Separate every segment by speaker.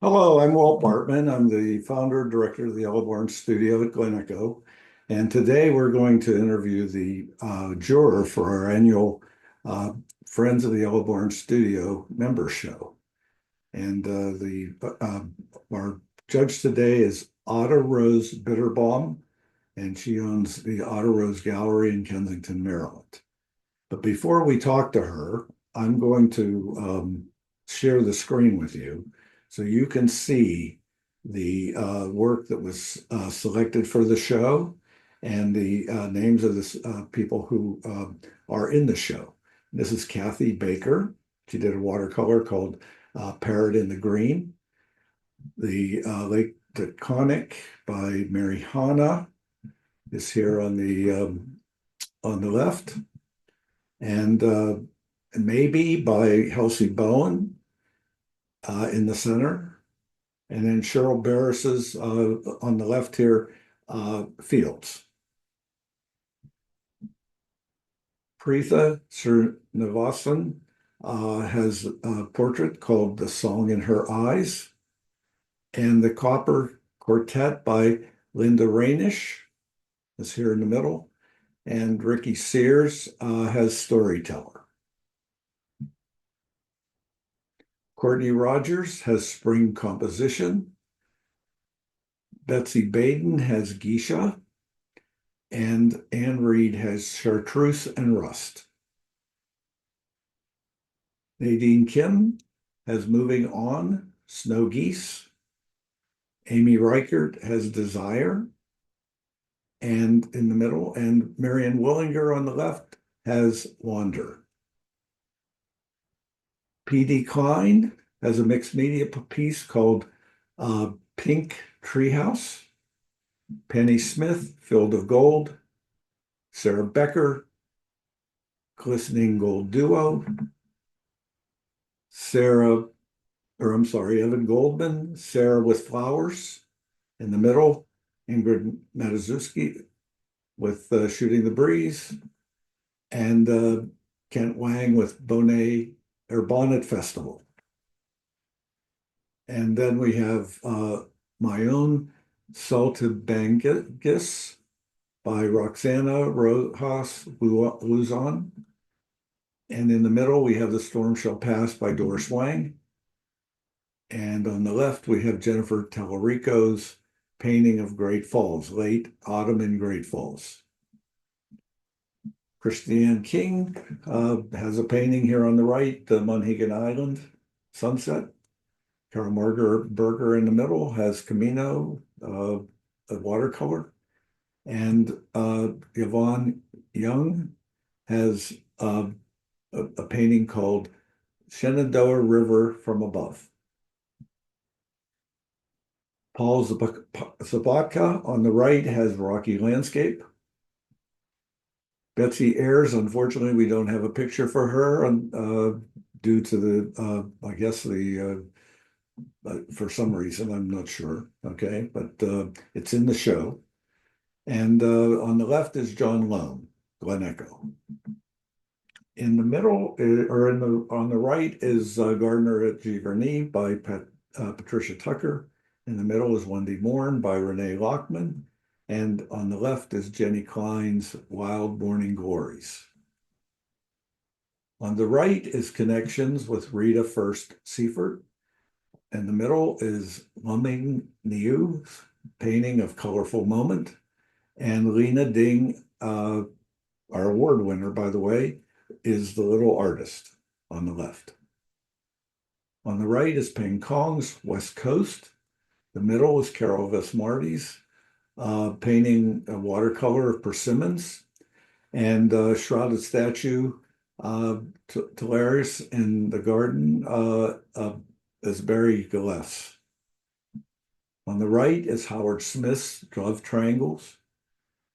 Speaker 1: Hello, I'm Walt Bartman. I'm the founder and director of the Yellowborn Studio at Glen Echo. And today we're going to interview the juror for our annual Friends of the Yellowborn Studio member show. And our judge today is Adah Rose Bitterbaum, and she owns the Adah Rose Gallery in Kensington, Maryland. But before we talk to her, I'm going to share the screen with you so you can see the work that was selected for the show and the names of the people who are in the show. This is Kathy Baker. She did a watercolor called Parrot in the Green. The Lake Taconic by Mary Hanna is here on the left. And maybe by Halsey Bowen in the center. And then Cheryl Barris's on the left here, Fields. Preetha Srinivasan has a portrait called The Song in Her Eyes. And the Copper Quartet by Linda Rainish is here in the middle. And Ricky Sears has Storyteller. Courtney Rogers has Spring Composition. Betsy Baden has Geisha. And Anne Reed has Chartreuse and Rust. Nadine Kim has Moving On, Snow Geese. Amy Reichert has Desire. And in the middle, and Marian Willinger on the left has Wander. P.D. Klein has a mixed media piece called Pink Treehouse. Penny Smith, Field of Gold. Sarah Becker, Glistening Gold Duo. Evan Goldman, Sarah with Flowers. In the middle, Ingrid Matuszewski with Shooting the Breeze. And Kent Wang with Bonnet Festival. And then we have My Own Salted Bangis by Roxana Rojas Luzon. And in the middle, we have The Storm Shall Pass by Doris Wang. And on the left, we have Jennifer Tallarico's painting of Great Falls, Late Autumn in Great Falls. Christiane King has a painting here on the right, the Monhegan Island sunset. Carol Berger in the middle has Camino, a watercolor. And Yvonne Young has a painting called Shenandoah River from Above. Paul Zabatka on the right has Rocky Landscape. Betsy Ayers, unfortunately, we don't have a picture for her due to for some reason, I'm not sure, okay, but it's in the show. And on the left is John Lone, Glen Echo. In the middle, on the right is Gardner at Giverny by Patricia Tucker. In the middle is Wendy Morn by Renee Lockman. And on the left is Jenny Klein's Wild Morning Glories. On the right is Connections with Rita First Seifert. In the middle is Mumming Niu's painting of Colorful Moment. And Lena Ding, our award winner, by the way, is The Little Artist on the left. On the right is Peng Kong's West Coast. The middle is Carol Vesmarty's painting a watercolor of persimmons, and Shrouded Statue, Talaris in the Garden is Barry Gillespie. On the right is Howard Smith's Love Triangles.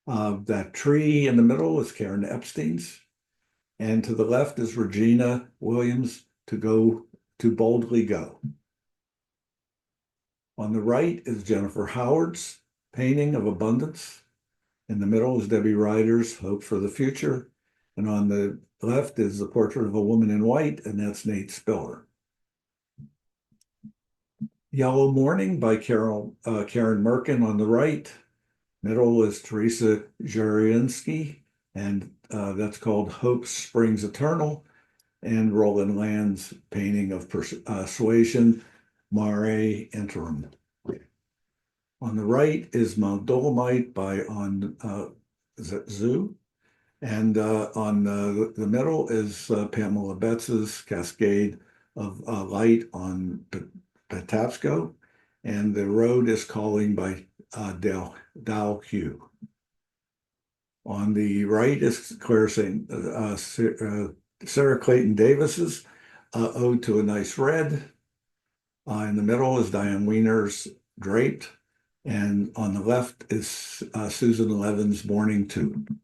Speaker 1: That tree in the middle is Karen Epstein's. And to the left is Regina Williams' To Boldly Go. On the right is Jennifer Howard's painting of Abundance. In the middle is Debbie Ryder's Hope for the Future. And on the left is the portrait of a woman in white, and that's Nate Spiller. Yellow Morning by Karen Merkin on the right. Middle is Teresa Jarinsky, and that's called Hope Springs Eternal. And Roland Land's painting of Persuasion, Mare Interim. On the right is Mount Dolomite by Zoo. And on the middle is Pamela Betts's Cascade of Light on Patapsco. And the road is Calling by Dow Hugh. On the right is Sarah Clayton Davis's Ode to a Nice Red. In the middle is Diane Weiner's Draped. And on the left is Susan Levin's Morning Tune.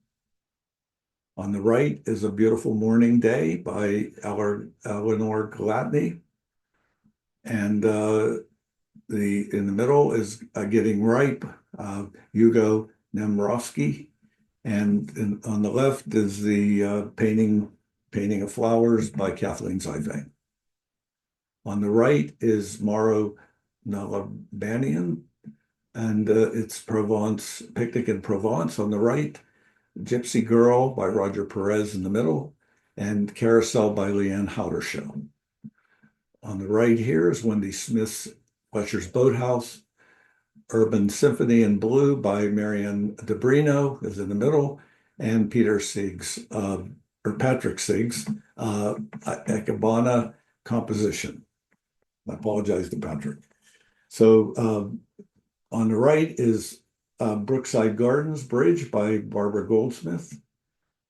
Speaker 1: On the right is A Beautiful Morning Day by Eleanor Galatny. And in the middle is Getting Ripe, Hugo Nemrovsky. And on the left is the painting of Flowers by Kathleen Zivang. On the right is Mauro Nalabanian, and it's Provence, Picnic in Provence on the right, Gypsy Girl by Roger Perez in the middle, and Carousel by Leanne Houtershow. On the right here is Wendy Smith's Fletcher's Boathouse. Urban Symphony in Blue by Marianne DeBrino is in the middle, and Patrick Sieg's Ekabana Composition. I apologize to Patrick. So on the right is Brookside Gardens Bridge by Barbara Goldsmith.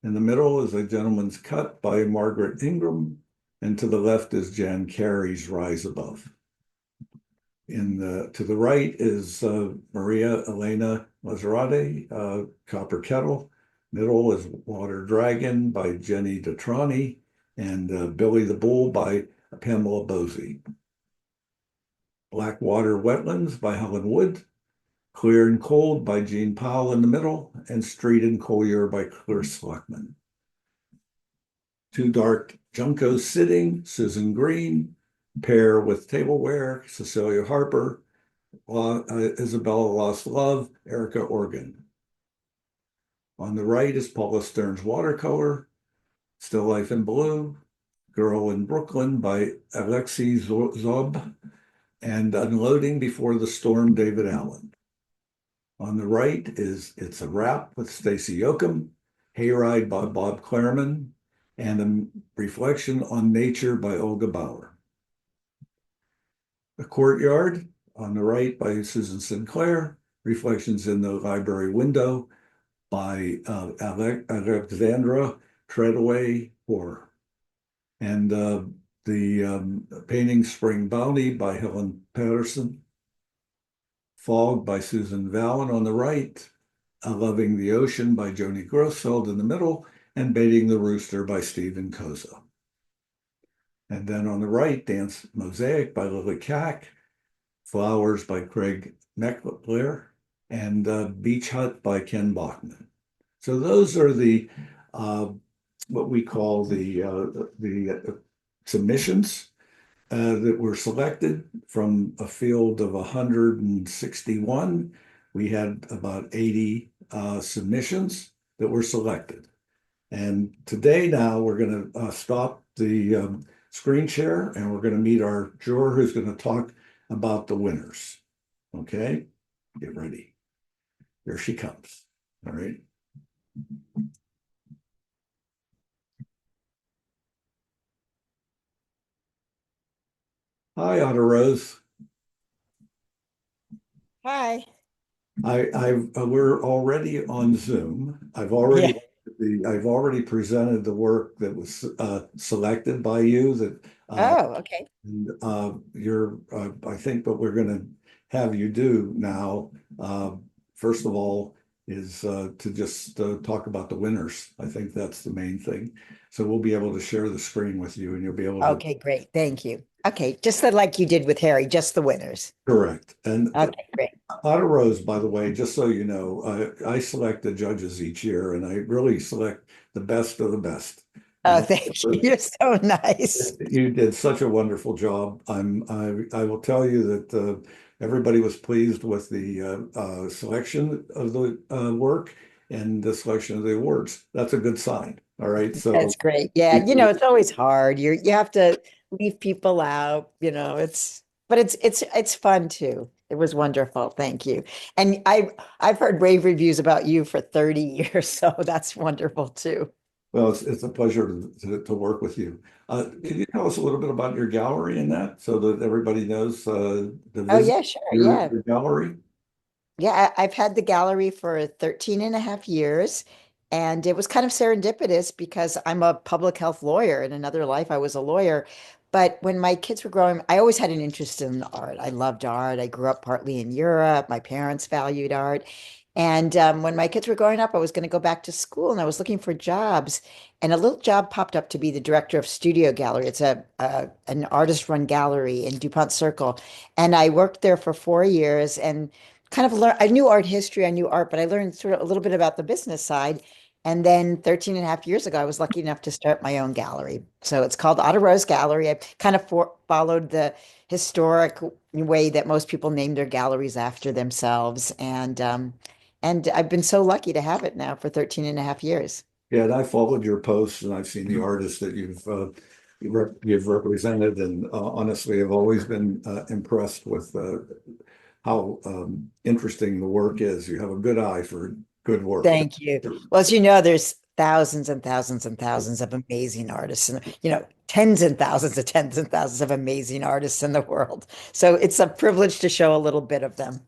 Speaker 1: In the middle is A Gentleman's Cut by Margaret Ingram, and to the left is Jan Carey's Rise Above. To the right is Maria Elena Maserati, Copper Kettle. Middle is Water Dragon by Jenny Detrani, and Billy the Bull by Pamela Bosey. Blackwater Wetlands by Helen Wood. Clear and Cold by Jean Powell in the middle, and Street and Collier by Claire Sluckman. Two Dark Juncos Sitting, Susan Green. Pair with Tableware, Cecilia Harper. Isabella Lost Love, Erica Organ. On the right is Paula Stern's Watercolor, Still Life in Blue, Girl in Brooklyn by Alexei Zob, and Unloading Before the Storm, David Allen. On the right is It's a Wrap with Stacy Yoakum, Hayride by Bob Clareman, and A Reflection on Nature by Olga Bauer. The Courtyard on the right by Susan Sinclair, Reflections in the Library Window by Alexandra Treadaway Hoare, and the painting Spring Bounty by Helen Patterson. Fog by Susan Vallon on the right, Loving the Ocean by Joni Grossfeld in the middle, and Baiting the Rooster by Stephen Koza. And then on the right, Dance Mosaic by Lily Kack, Flowers by Craig Meckler, and Beach Hut by Ken Bachman. So those are the what we call the submissions that were selected from a field of 161. We had about 80 submissions that were selected. And today now we're going to stop the screen share, and we're going to meet our juror who's going to talk about the winners. Okay, get ready. Here she comes. All right. Hi, Adah Rose.
Speaker 2: Hi.
Speaker 1: We're already on Zoom. I've already presented the work that was selected by you. That
Speaker 2: Okay.
Speaker 1: and, I think what we're going to have you do now, first of all, is to just talk about the winners. I think that's the main thing. So we'll be able to share the screen with you, and you'll be able to.
Speaker 2: Okay, great. Thank you. Okay, just like you did with Harry, just the winners.
Speaker 1: Correct. And
Speaker 2: okay, great.
Speaker 1: Adah Rose, by the way, just so you know, I select the judges each year, and I really select the best of the best.
Speaker 2: Oh, thank you. You're so nice.
Speaker 1: You did such a wonderful job. I will tell you that everybody was pleased with the selection of the work and the selection of the awards. That's a good sign. All right. So
Speaker 2: That's great. Yeah, it's always hard. You have to leave people out, but it's fun too. It was wonderful. Thank you. And I've heard rave reviews about you for 30 years, so that's wonderful too.
Speaker 1: well, it's a pleasure to work with you. Can you tell us a little bit about your gallery in that so that everybody knows the
Speaker 2: Oh
Speaker 1: visit
Speaker 2: yeah, sure.
Speaker 1: your,
Speaker 2: Yeah.
Speaker 1: your gallery?
Speaker 2: Yeah, I've had the gallery for 13 and a half years. And it was kind of serendipitous because I'm a public health lawyer. In another life, I was a lawyer. But when my kids were growing, I always had an interest in art. I loved art. I grew up partly in Europe. My parents valued art. And when my kids were growing up, I was going to go back to school and I was looking for jobs. And a little job popped up to be the director of Studio Gallery. It's an artist-run gallery in DuPont Circle. And I worked there for 4 years and kind of learn I knew art history, I knew art, but I learned sort of a little bit about the business side. And then 13 and a half years ago, I was lucky enough to start my own gallery. So it's called Adah Gallery. I kind of followed the historic way that most people name their galleries after themselves. And I've been so lucky to have it now for 13 and a half years.
Speaker 1: Yeah, and I followed your posts and I've seen the artists that you've represented, and honestly, I've always been impressed with how interesting the work is. You have a good eye for good work.
Speaker 2: Thank you. Well, as you know, there's thousands and thousands and thousands of amazing artists, and tens and thousands of amazing artists in the world. So it's a privilege to show a little bit of them.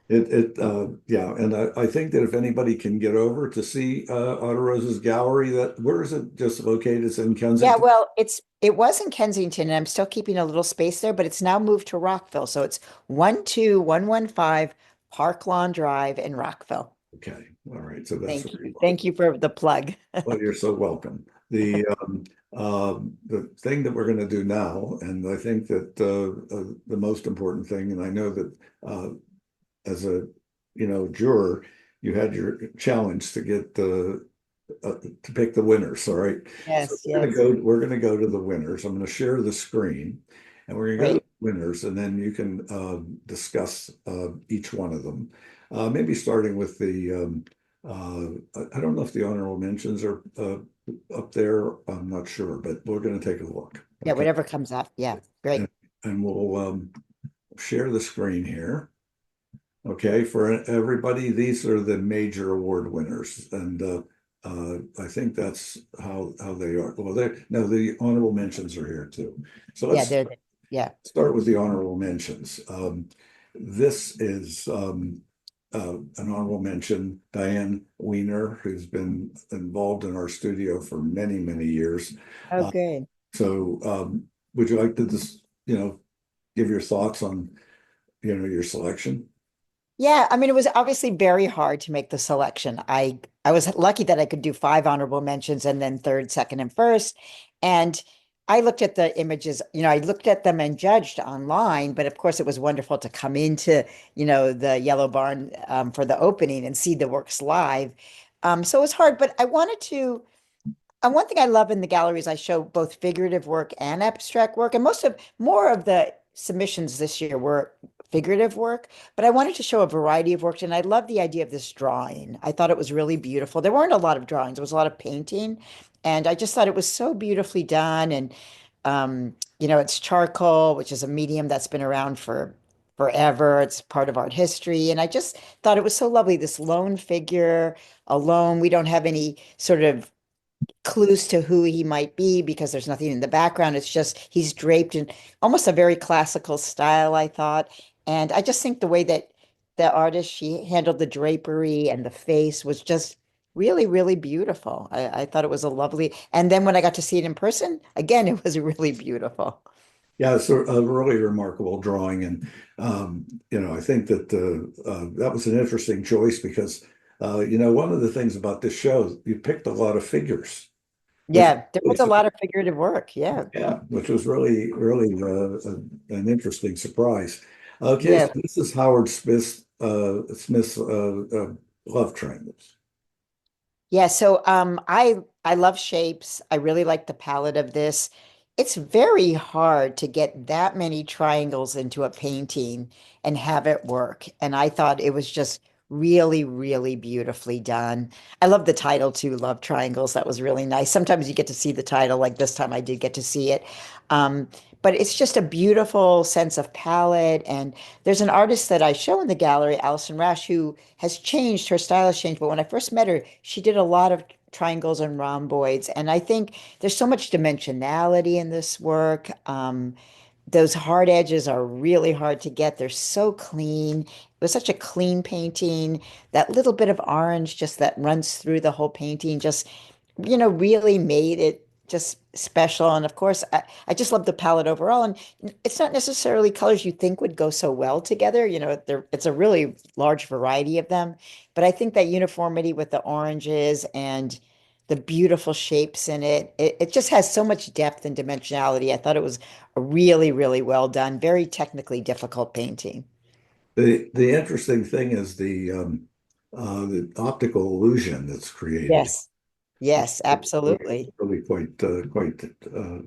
Speaker 1: Yeah, and I think that if anybody can get over to see Otto Rose's gallery, that where is it just located? It's in
Speaker 2: Yeah,
Speaker 1: Kensington.
Speaker 2: well, it was in Kensington, and I'm still keeping a little space there, but it's now moved to Rockville. So it's 12115 Park Lawn Drive in Rockville.
Speaker 1: Okay, all right, so that's where you are.
Speaker 2: Thank you for the plug.
Speaker 1: Well, you're so welcome. The thing that we're going to do now, and I think that the most important thing, and I know that as a juror, you had your challenge to get to pick the winners. All right, so
Speaker 2: Yes, yes.
Speaker 1: we're gonna go to the winners. I'm going to share the screen, and we're going to go to
Speaker 2: Great.
Speaker 1: the winners, and then you can discuss each one of them. Maybe starting with the I don't know if the honorable mentions are up there. I'm not sure, but we're going to take a look.
Speaker 2: Yeah,
Speaker 1: Okay,
Speaker 2: whatever comes up. Yeah, great.
Speaker 1: and we'll share the screen here. Okay, for everybody, these are the major award winners, and I think that's how they are. Well, they no, the honorable mentions are here too. So
Speaker 2: Yeah,
Speaker 1: let's
Speaker 2: yeah.
Speaker 1: start with the honorable mentions. This is an honorable mention, Diane Weiner, who's been involved in our studio for many, many years.
Speaker 2: Oh,
Speaker 1: Uh,
Speaker 2: good.
Speaker 1: so, would you like to just, give your thoughts on, your selection?
Speaker 2: Yeah, I mean, it was obviously very hard to make the selection. I was lucky that I could do five honorable mentions and then third, second, and first. And I looked at the images, I looked at them and judged online, but of course it was wonderful to come into, the Yellow Barn for the opening and see the works live. So it was hard, but I wanted to. And one thing I love in the gallery is I show both figurative work and abstract work. And more of the submissions this year were figurative work, but I wanted to show a variety of work. And I love the idea of this drawing. I thought it was really beautiful. There weren't a lot of drawings, there was a lot of painting. And I just thought it was so beautifully done. And it's charcoal, which is a medium that's been around for forever. It's part of art history. And I just thought it was so lovely. This lone figure alone. We don't have any sort of clues to who he might be because there's nothing in the background. It's just he's draped in almost a very classical style, I thought. And I just think the way that the artist she handled the drapery and the face was just really, really beautiful. I thought it was a lovely. And then when I got to see it in person, again, it was really beautiful.
Speaker 1: Yeah, it's a really remarkable drawing, and I think that that was an interesting choice because one of the things about this show, you picked a lot of figures, which
Speaker 2: Yeah, there was a lot of figurative work. Yeah.
Speaker 1: yeah, which was really really an interesting surprise. Okay, so
Speaker 2: Yeah.
Speaker 1: this is Howard Smith's love triangles.
Speaker 2: Yeah, so I love shapes. I really like the palette of this. It's very hard to get that many triangles into a painting and have it work. And I thought it was just really, really beautifully done. I love the title too, Love Triangles. That was really nice. Sometimes you get to see the title, like this time I did get to see it. Um, but it's just a beautiful sense of palette. And there's an artist that I show in the gallery, Alison Rash, who has changed, her style has changed. But when I first met her, she did a lot of triangles and rhomboids. And I think there's so much dimensionality in this work. Those hard edges are really hard to get. They're so clean. It was such a clean painting. That little bit of orange just that runs through the whole painting just, really made it just special. And of course, I just love the palette overall. And it's not necessarily colors you think would go so well together. It's a really large variety of them. But I think that uniformity with the oranges and the beautiful shapes in it just has so much depth and dimensionality. I thought it was a really, really well done, very technically difficult painting.
Speaker 1: The interesting thing is the optical illusion that's created.
Speaker 2: Yes. Yes, absolutely.
Speaker 1: Really quite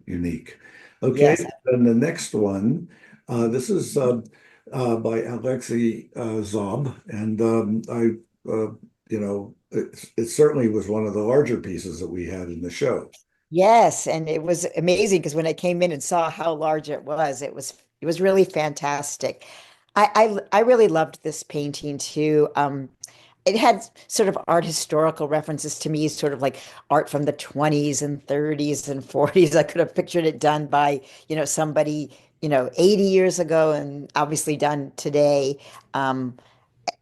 Speaker 1: unique. Okay,
Speaker 2: Yes.
Speaker 1: and the next one, this is by Alexei Zob, and it certainly was one of the larger pieces that we had in the show.
Speaker 2: Yes, and it was amazing because when I came in and saw how large it was really fantastic. I really loved this painting too. It had sort of art historical references to me, sort of like art from the 20s and 30s and 40s. I could have pictured it done by, somebody, 80 years ago and obviously done today. Um,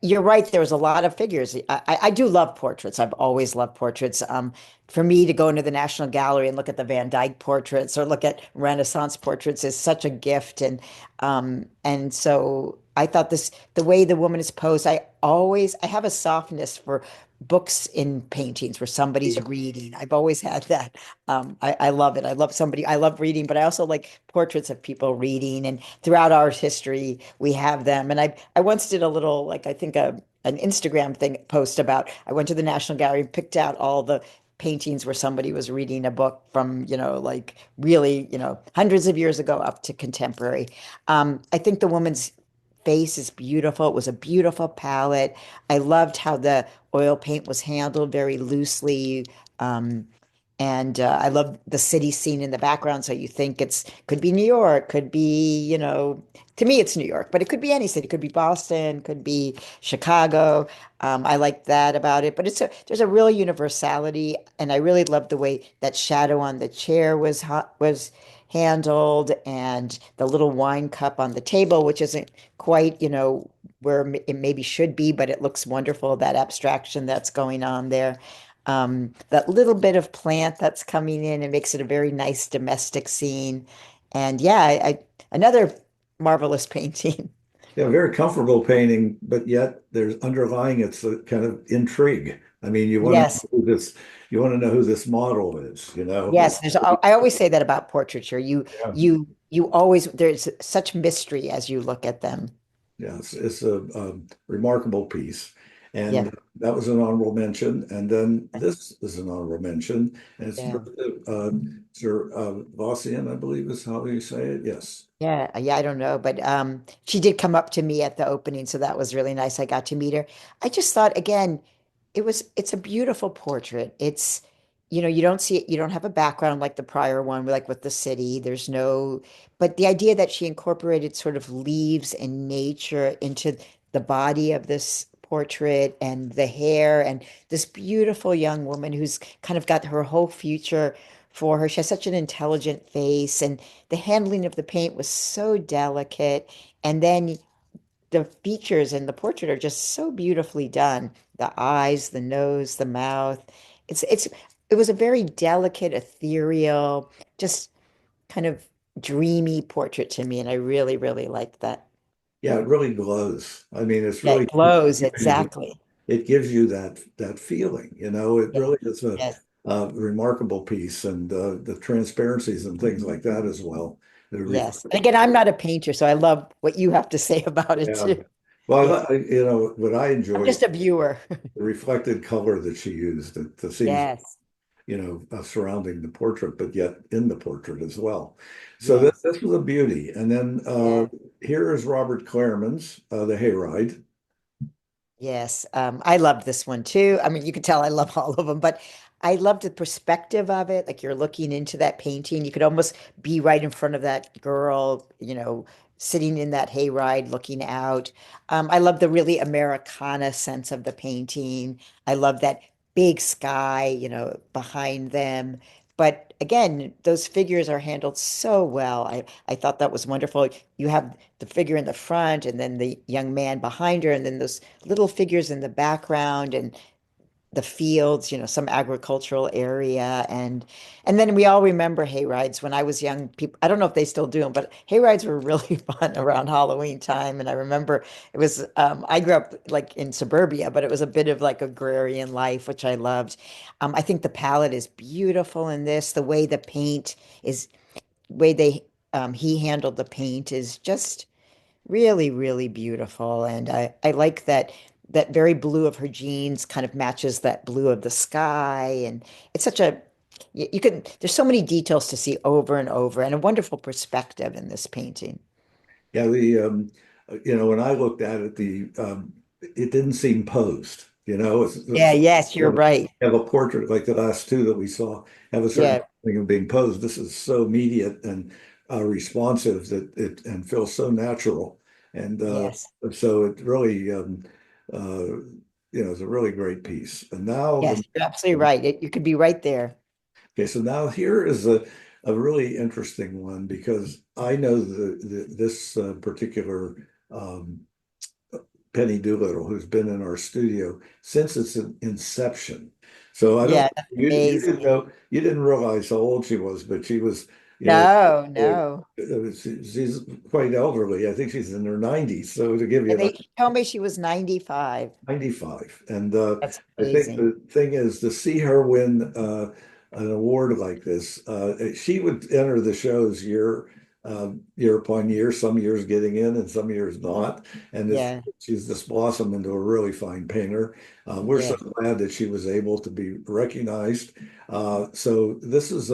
Speaker 2: you're right. There was a lot of figures. I do love portraits. I've always loved portraits. For me to go into the National Gallery and look at the Van Dyck portraits or look at Renaissance portraits is such a gift. And so I thought the way the woman is posed, I have a softness for books in paintings where somebody's reading. I've always had that. I love it. I love reading, but I also like portraits of people reading. And throughout art history, we have them. And I once did a little, like, I think an Instagram thing post about, I went to the National Gallery and picked out all the paintings where somebody was reading a book from, like really, hundreds of years ago up to contemporary. I think the woman's face is beautiful. It was a beautiful palette. I loved how the oil paint was handled very loosely. Um, and I love the city scene in the background. So you think could be New York, could be, to me it's New York, but it could be any city. It could be Boston, could be Chicago. I like that about it. But there's a real universality, and I really love the way that shadow on the chair was handled, and the little wine cup on the table, which isn't quite, where it maybe should be, but it looks wonderful, that abstraction that's going on there. That little bit of plant that's coming in, it makes it a very nice domestic scene. And yeah, another marvelous painting.
Speaker 1: Yeah, very comfortable painting, but yet there's underlying it's a kind of intrigue. I mean,
Speaker 2: Yes,
Speaker 1: you want to know who this model is, you know?
Speaker 2: yes. I always say that about portraiture.
Speaker 1: Yeah.
Speaker 2: You always, there's such mystery as you look at them.
Speaker 1: Yeah, it's a remarkable piece.
Speaker 2: Yeah,
Speaker 1: And that was an honorable mention. And then this is an honorable mention. And it's
Speaker 2: yeah.
Speaker 1: Sir Vossian, I believe is how you say it. Yes.
Speaker 2: Yeah, I don't know, but she did come up to me at the opening, so that was really nice. I got to meet her. I just thought again, it's a beautiful portrait. It's, you don't see it, you don't have a background like the prior one, like with the city. There's no, but the idea that she incorporated sort of leaves and nature into the body of this portrait and the hair and this beautiful young woman who's kind of got her whole future for her. She has such an intelligent face, and the handling of the paint was so delicate. And then the features in the portrait are just so beautifully done. The eyes, the nose, the mouth. It's it was a very delicate, ethereal, just kind of dreamy portrait to me, and I really, really liked that.
Speaker 1: Yeah, it really glows. I mean, it's
Speaker 2: Yeah,
Speaker 1: really
Speaker 2: it glows, exactly.
Speaker 1: it gives you that feeling, you know, it
Speaker 2: Yeah.
Speaker 1: really is
Speaker 2: Yes,
Speaker 1: a remarkable piece and the transparencies and things like that as well. It
Speaker 2: yes.
Speaker 1: reflects.
Speaker 2: And again, I'm not a painter, so I love what you have to say about it
Speaker 1: Yeah.
Speaker 2: too. Yeah,
Speaker 1: what I
Speaker 2: I'm
Speaker 1: enjoyed
Speaker 2: just a viewer.
Speaker 1: the reflected color that she used, the scenes,
Speaker 2: Yes,
Speaker 1: surrounding the portrait, but yet in the portrait as well. So
Speaker 2: yes,
Speaker 1: this was a beauty. And then
Speaker 2: yeah.
Speaker 1: here is Robert Claremans, The Hayride.
Speaker 2: Yes, I loved this one too. I mean, you could tell I love all of them, but I loved the perspective of it. Like you're looking into that painting, you could almost be right in front of that girl, sitting in that hayride, looking out. I love the really Americana sense of the painting. I love that big sky, behind them. But again, those figures are handled so well. I thought that was wonderful. You have the figure in the front, and then the young man behind her, and then those little figures in the background and the fields, some agricultural area. And then we all remember hay rides when I was young. People, I don't know if they still do them, but hay rides were really fun around Halloween time. And I remember it was I grew up like in suburbia, but it was a bit of like agrarian life, which I loved. I think the palette is beautiful in this. The way the paint is, way they he handled the paint is just really, really beautiful. And I like that very blue of her jeans kind of matches that blue of the sky. And it's such a, you can, there's so many details to see over and over and a wonderful perspective in this painting.
Speaker 1: Yeah, when I looked at it, it didn't seem posed.
Speaker 2: Yeah, yes, you're right.
Speaker 1: Have a portrait like the last two that we saw have a certain
Speaker 2: Yeah,
Speaker 1: thing of being posed. This is so immediate and responsive that it and feels so natural, and
Speaker 2: yes,
Speaker 1: so it really, uh, it's a really great piece. And now
Speaker 2: yes, you're absolutely right. You could be right there.
Speaker 1: okay, so now here is a really interesting one because I know this particular um, Penny Doolittle, who's been in our studio since its inception. So I don't
Speaker 2: Yeah, that's
Speaker 1: you didn't
Speaker 2: amazing.
Speaker 1: know you didn't realize how old she was, but she was, you know,
Speaker 2: No, no.
Speaker 1: she's quite elderly. I think she's in her 90s. So to give you
Speaker 2: Yeah,
Speaker 1: an
Speaker 2: they told me she was 95.
Speaker 1: 95. And
Speaker 2: That's
Speaker 1: I think
Speaker 2: amazing.
Speaker 1: the thing is to see her win an award like this. She would enter the shows year upon year, some years getting in and some years not. And
Speaker 2: Yeah,
Speaker 1: she's just blossomed into a really fine painter. We're so
Speaker 2: yeah,
Speaker 1: glad that she was able to be recognized. So this is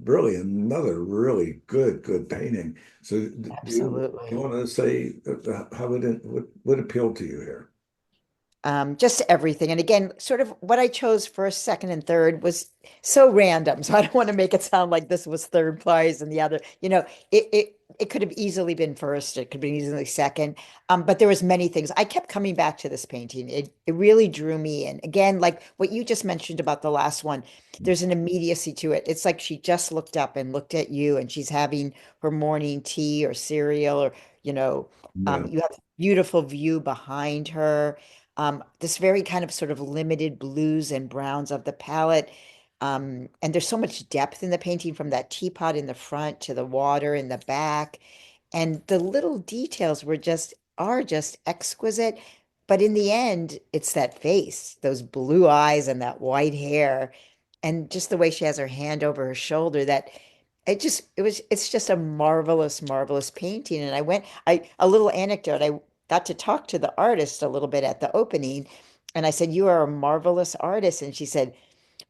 Speaker 1: really another really good painting. So do you
Speaker 2: absolutely.
Speaker 1: want to say how what appealed to you here?
Speaker 2: Just everything. And again, sort of what I chose first, second, and third was so random. So I don't want to make it sound like this was third prize and the other, it could have easily been first, it could be easily second. But there was many things. I kept coming back to this painting. It really drew me in. Again, like what you just mentioned about the last one, there's an immediacy to it. It's like she just looked up and looked at you and she's having her morning tea or cereal or, you know,
Speaker 1: Yeah.
Speaker 2: you have a beautiful view behind her, this very kind of sort of limited blues and browns of the palette. And there's so much depth in the painting from that teapot in the front to the water in the back. And the little details are just exquisite. But in the end, it's that face, those blue eyes and that white hair, and just the way she has her hand over her shoulder that it's just a marvelous, marvelous painting. And a little anecdote, I got to talk to the artist a little bit at the opening, and I said, "You are a marvelous artist." And she said,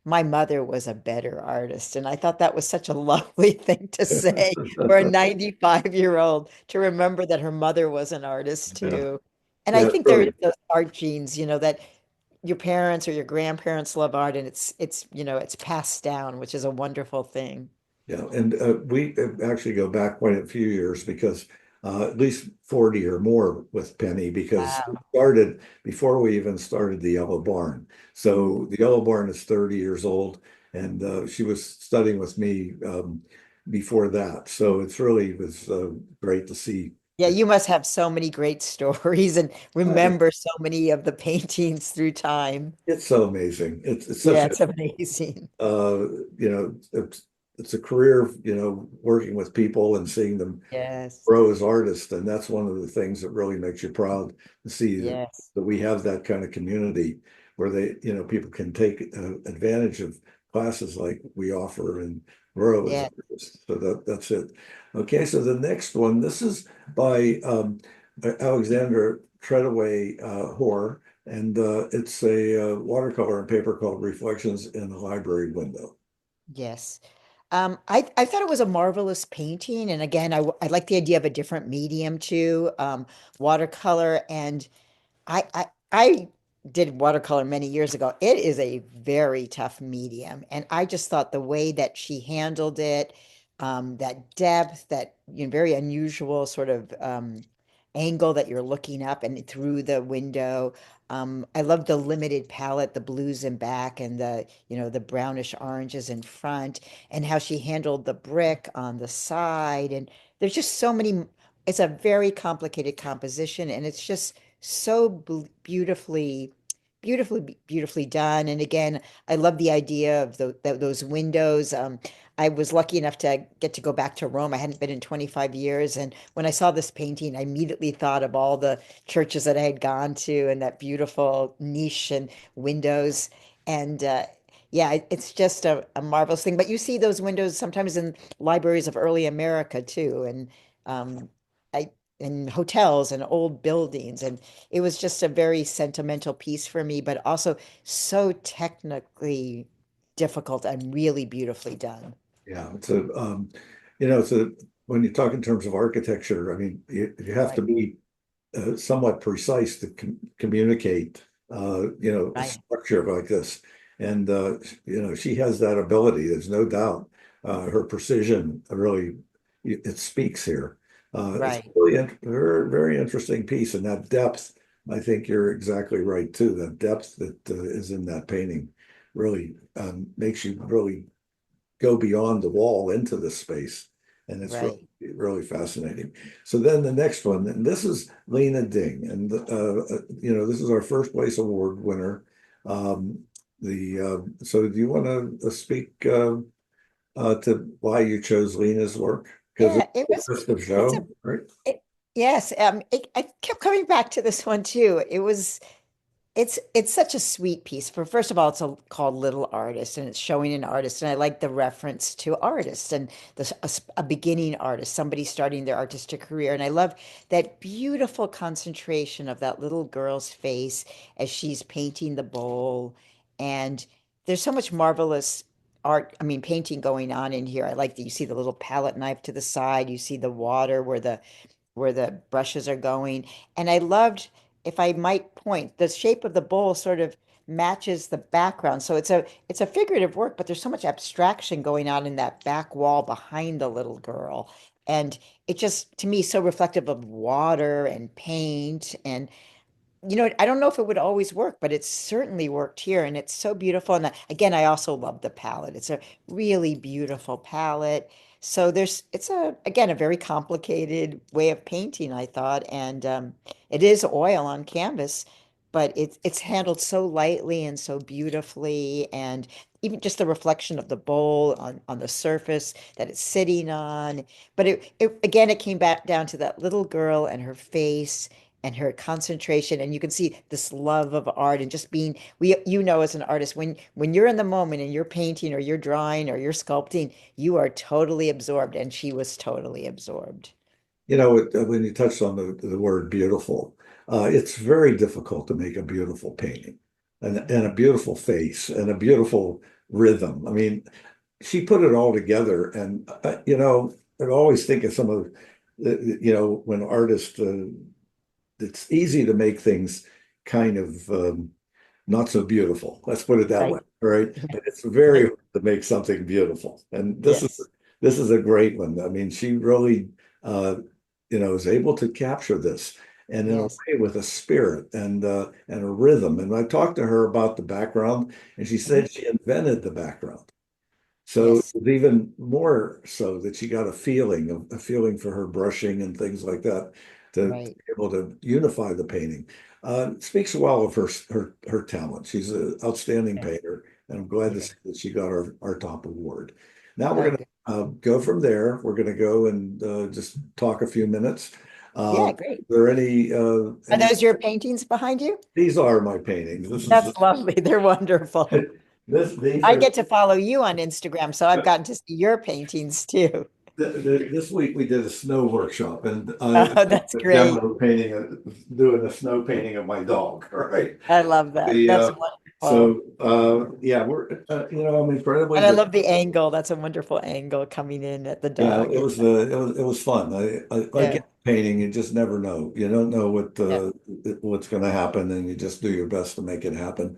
Speaker 2: "My mother was a better artist." And I thought that was such a lovely thing to say for a 95-year-old to remember that her mother was an artist
Speaker 1: Yeah.
Speaker 2: too. And I
Speaker 1: Yeah,
Speaker 2: think there is
Speaker 1: really.
Speaker 2: those art genes, that your parents or your grandparents love art and it's passed down, which is a wonderful thing.
Speaker 1: Yeah, and we actually go back quite a few years because at least 40 or more with Penny because it
Speaker 2: Wow.
Speaker 1: started before we even started the Yellow Barn. So the Yellow Barn is 30 years old, and she was studying with me before that. So it was great to see.
Speaker 2: Yeah, you must have so many great stories and remember so many of the paintings through time.
Speaker 1: It's so amazing. It's such
Speaker 2: Yeah,
Speaker 1: a
Speaker 2: it's amazing.
Speaker 1: uh, you know, it's a career, working with people and seeing them
Speaker 2: Yes.
Speaker 1: grow as artists. And that's one of the things that really makes you proud to see
Speaker 2: Yes.
Speaker 1: that we have that kind of community where people can take advantage of classes like we offer and grow as
Speaker 2: Yeah.
Speaker 1: artists. So that's it. Okay, so the next one, this is by Alexander Treadaway horror, and it's a watercolor and paper called Reflections in the Library Window.
Speaker 2: Yes. I thought it was a marvelous painting. And again, I like the idea of a different medium too, watercolor. And I did watercolor many years ago. It is a very tough medium, and I just thought the way that she handled it, that depth, that very unusual sort of angle that you're looking up and through the window. I love the limited palette, the blues in back and the brownish oranges in front, and how she handled the brick on the side. And there's just so many. It's a very complicated composition, and it's just so beautifully done. And again, I love the idea of those windows. I was lucky enough to get to go back to Rome. I hadn't been in 25 years, and when I saw this painting, I immediately thought of all the churches that I had gone to and that beautiful niche and windows. And yeah, it's just a marvelous thing. But you see those windows sometimes in libraries of early America too, and um, I in hotels and old buildings. And it was just a very sentimental piece for me, but also so technically difficult and really beautifully done.
Speaker 1: Yeah, it's a it's a when you talk in terms of architecture, I mean, you have to
Speaker 2: Right,
Speaker 1: be somewhat precise to communicate, a
Speaker 2: right,
Speaker 1: structure like this. And, she has that ability. There's no doubt. Her precision really, it speaks here. It's
Speaker 2: right,
Speaker 1: really very, very interesting piece. And that depth, I think you're exactly right too. That depth that is in that painting really makes you really go beyond the wall into the space. And it's really,
Speaker 2: right.
Speaker 1: really fascinating. So then the next one, and this is Lena Ding, and this is our first place award winner. Um, the so do you want to speak to why you chose Lena's work? Because
Speaker 2: Yeah,
Speaker 1: it's just a
Speaker 2: it's a,
Speaker 1: show, right?
Speaker 2: yes, I kept coming back to this one too. It's such a sweet piece. First of all, called Little Artist, and it's showing an artist, and I like the reference to artists and a beginning artist, somebody starting their artistic career. And I love that beautiful concentration of that little girl's face as she's painting the bowl. And there's so much marvelous art, I mean, painting going on in here. I like that you see the little palette knife to the side, you see the water where the brushes are going. And I loved, if I might point, the shape of the bowl sort of matches the background. So it's a figurative work, but there's so much abstraction going on in that back wall behind the little girl. And it just, to me, so reflective of water and paint. And I don't know if it would always work, but it's certainly worked here, and it's so beautiful. And again, I also love the palette. It's a really beautiful palette. So it's again, a very complicated way of painting, I thought, and it is oil on canvas, but it's handled so lightly and so beautifully, and even just the reflection of the bowl on the surface that it's sitting on. But it came back down to that little girl and her face and her concentration, and you can see this love of art and just being, as an artist, when you're in the moment and you're painting or you're drawing or you're sculpting, you are totally absorbed, and she was totally absorbed.
Speaker 1: When you touched on the word beautiful, it's very difficult to make a beautiful painting and a beautiful face and a beautiful rhythm. I mean, she put it all together. And, I always think of some of, when artists, it's easy to make things kind of not so beautiful. Let's put it that way,
Speaker 2: Right.
Speaker 1: right? But it's very
Speaker 2: Right.
Speaker 1: hard to make something beautiful. And
Speaker 2: Yes.
Speaker 1: this is a great one. I mean, she really is able to capture this and in a
Speaker 2: Yes.
Speaker 1: way with a spirit and a rhythm. And I talked to her about the background, and she
Speaker 2: Mhm.
Speaker 1: said she invented the background. So
Speaker 2: Yes.
Speaker 1: it's even more so that she got a feeling for her brushing and things like that to
Speaker 2: Right.
Speaker 1: be able to unify the painting. It speaks well of her talent. She's an outstanding
Speaker 2: Right.
Speaker 1: painter, and I'm glad to
Speaker 2: Yeah.
Speaker 1: see that she got our top award. Now we're
Speaker 2: Oh,
Speaker 1: going
Speaker 2: good.
Speaker 1: to go from there. We're going to go and just talk a few minutes.
Speaker 2: Yeah,
Speaker 1: Are
Speaker 2: great.
Speaker 1: there
Speaker 2: Are
Speaker 1: any?
Speaker 2: those your paintings behind you?
Speaker 1: These are my paintings.
Speaker 2: That's lovely. They're wonderful.
Speaker 1: These
Speaker 2: I
Speaker 1: are.
Speaker 2: get to follow you on Instagram, so I've gotten to see your paintings too.
Speaker 1: This week we did a snow workshop and
Speaker 2: Oh, that's
Speaker 1: a
Speaker 2: great.
Speaker 1: demo painting, doing a snow painting of my dog. All right.
Speaker 2: I love that.
Speaker 1: The
Speaker 2: That's wonderful.
Speaker 1: yeah, we're I'm incredibly
Speaker 2: And I
Speaker 1: busy.
Speaker 2: love the angle. That's a wonderful angle coming in at the
Speaker 1: Yeah,
Speaker 2: dog.
Speaker 1: it was fun. I like
Speaker 2: Yeah.
Speaker 1: painting. You just never know. You don't know
Speaker 2: Yeah.
Speaker 1: what's going to happen, and you just do your best to make it happen.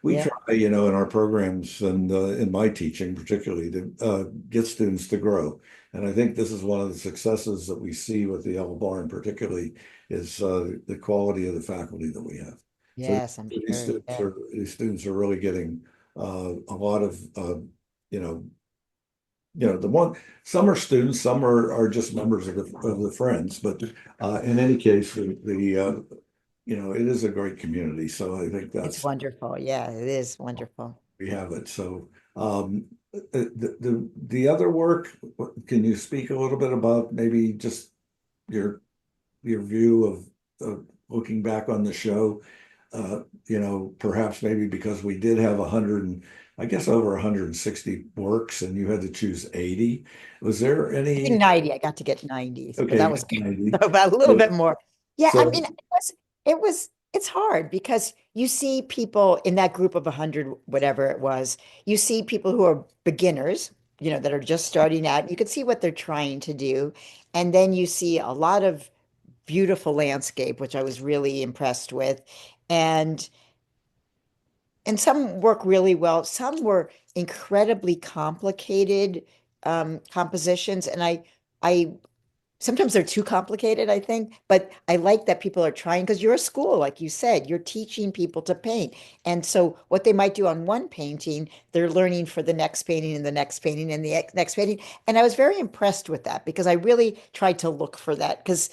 Speaker 1: We
Speaker 2: Yeah.
Speaker 1: try, in our programs and in my teaching particularly to get students to grow. And I think this is one of the successes that we see with the Yellow Barn, particularly, is the quality of the faculty that we have. So
Speaker 2: Yes, I'm sure. Yeah.
Speaker 1: these students are really getting a lot of you know the one some are students, some are just members of the friends. But in any case, it is a great community. So I think
Speaker 2: It's
Speaker 1: that's
Speaker 2: wonderful. Yeah, it is wonderful.
Speaker 1: we have it. So the other work, can you speak a little bit about maybe just your view of looking back on the show? Perhaps maybe because we did have 100 and I guess over 160 works and you had to choose 80. Was there
Speaker 2: I think
Speaker 1: any?
Speaker 2: 90. I got to get 90, but
Speaker 1: Okay,
Speaker 2: that
Speaker 1: you
Speaker 2: was
Speaker 1: got
Speaker 2: good.
Speaker 1: 90.
Speaker 2: About a little
Speaker 1: So,
Speaker 2: bit more. Yeah, I
Speaker 1: so
Speaker 2: mean, it's hard because you see people in that group of 100, whatever it was, you see people who are beginners, that are just starting out. You can see what they're trying to do. And then you see a lot of beautiful landscape, which I was really impressed with. And and some work really well. Some were incredibly complicated compositions, and I sometimes they're too complicated, I think. But I like that people are trying because you're a school, like you said, you're teaching people to paint, and so what they might do on one painting, they're learning for the next painting and the next painting and the next painting. And I was very impressed with that because I really tried to look for that because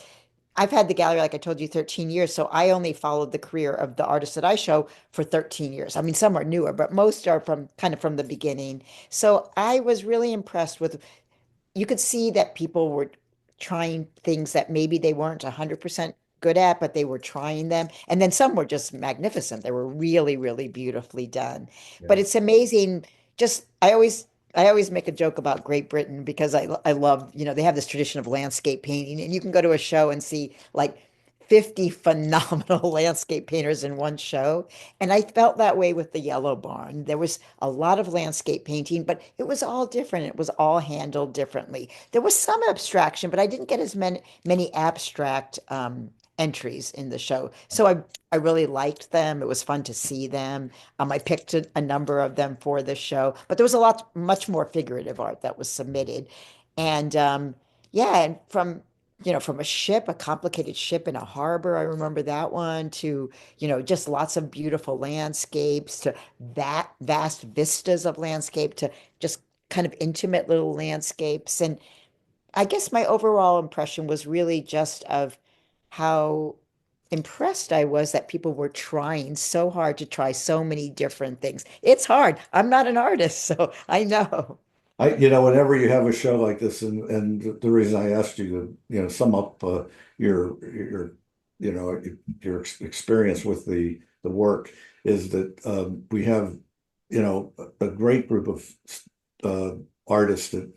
Speaker 2: I've had the gallery, like I told you, 13 years. So I only followed the career of the artists that I show for 13 years. I mean, some are newer, but most are from kind of from the beginning. So I was really impressed with, you could see that people were trying things that maybe they weren't 100% good at, but they were trying them. And then some were just magnificent. They were really, really beautifully done. But
Speaker 1: yeah.
Speaker 2: it's amazing. Just, I always make a joke about Great Britain because I love, they have this tradition of landscape painting, and you can go to a show and see like 50 phenomenal landscape painters in one show. And I felt that way with the Yellow Barn. There was a lot of landscape painting, but it was all different. It was all handled differently. There was some abstraction, but I didn't get as many abstract entries in the show. So I really liked them. It was fun to see them. I picked a number of them for the show, but there was much more figurative art that was submitted. And yeah, and from a ship, a complicated ship in a harbor. I remember that one to, just lots of beautiful landscapes to that vast vistas of landscape to just kind of intimate little landscapes. And I guess my overall impression was really just of how impressed I was that people were trying so hard to try so many different things. It's hard. I'm not an artist, so I know.
Speaker 1: Whenever you have a show like this, and the reason I asked you to, sum up your, experience with the work is that we have, a great group of uh, artists that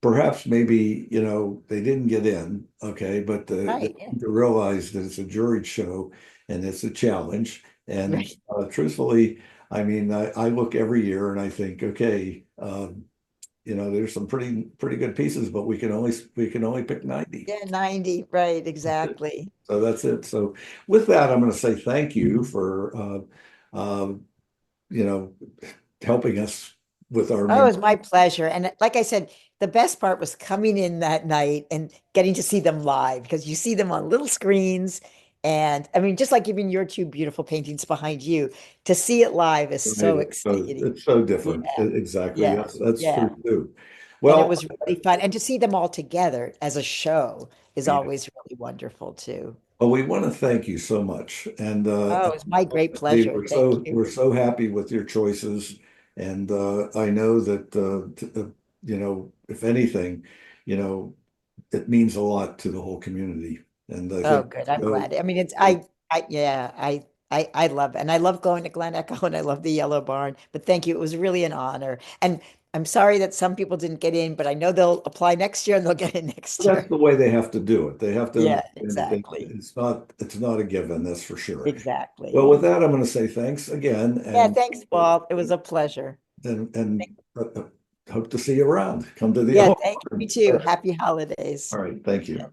Speaker 1: perhaps maybe, they didn't get in, okay, but they
Speaker 2: Right. Yeah.
Speaker 1: need to realize that it's a juried show and it's a challenge. And
Speaker 2: Right.
Speaker 1: truthfully, I mean, I look every year and I think, okay, there's some pretty good pieces, but we can only pick 90.
Speaker 2: Yeah, 90. Right. Exactly.
Speaker 1: So that's it. So with that, I'm going to say thank you for you know, helping us with our
Speaker 2: Oh, it
Speaker 1: mem
Speaker 2: was my pleasure. And like I said, the best part was coming in that night and getting to see them live because you see them on little screens. And I mean, just like even your two beautiful paintings behind you, to see it live is so
Speaker 1: so
Speaker 2: exciting.
Speaker 1: it's so
Speaker 2: Yeah,
Speaker 1: different. Exactly.
Speaker 2: yeah,
Speaker 1: That's
Speaker 2: yeah.
Speaker 1: true too.
Speaker 2: And it
Speaker 1: Well,
Speaker 2: was really fun. And to see them all together as a show is
Speaker 1: yeah.
Speaker 2: always really wonderful too.
Speaker 1: Well, we want to thank you so much. And
Speaker 2: Oh, it was my great
Speaker 1: hey,
Speaker 2: pleasure.
Speaker 1: we're
Speaker 2: Thank
Speaker 1: so
Speaker 2: you.
Speaker 1: we're so happy with your choices. And I know that if anything, you know, it means a lot to the whole community. And I
Speaker 2: Oh,
Speaker 1: think
Speaker 2: good. I'm
Speaker 1: so.
Speaker 2: glad. I mean, yeah, I love it. And I love going to Glen Echo and I love the Yellow Barn. But thank you. It was really an honor. And I'm sorry that some people didn't get in, but I know they'll apply next year and they'll get in next
Speaker 1: That's
Speaker 2: year.
Speaker 1: the way they have to do it. They have to
Speaker 2: Yeah,
Speaker 1: understand that
Speaker 2: exactly.
Speaker 1: it's not a given, that's for sure. Well,
Speaker 2: Exactly.
Speaker 1: with that, I'm going to say thanks again
Speaker 2: Yeah,
Speaker 1: and
Speaker 2: thanks, Paul. It was a pleasure.
Speaker 1: hope to see you around. Come to the
Speaker 2: Yeah,
Speaker 1: Yellow
Speaker 2: thank you
Speaker 1: Barn.
Speaker 2: too. Happy holidays.
Speaker 1: All right, thank
Speaker 2: Yeah.
Speaker 1: you.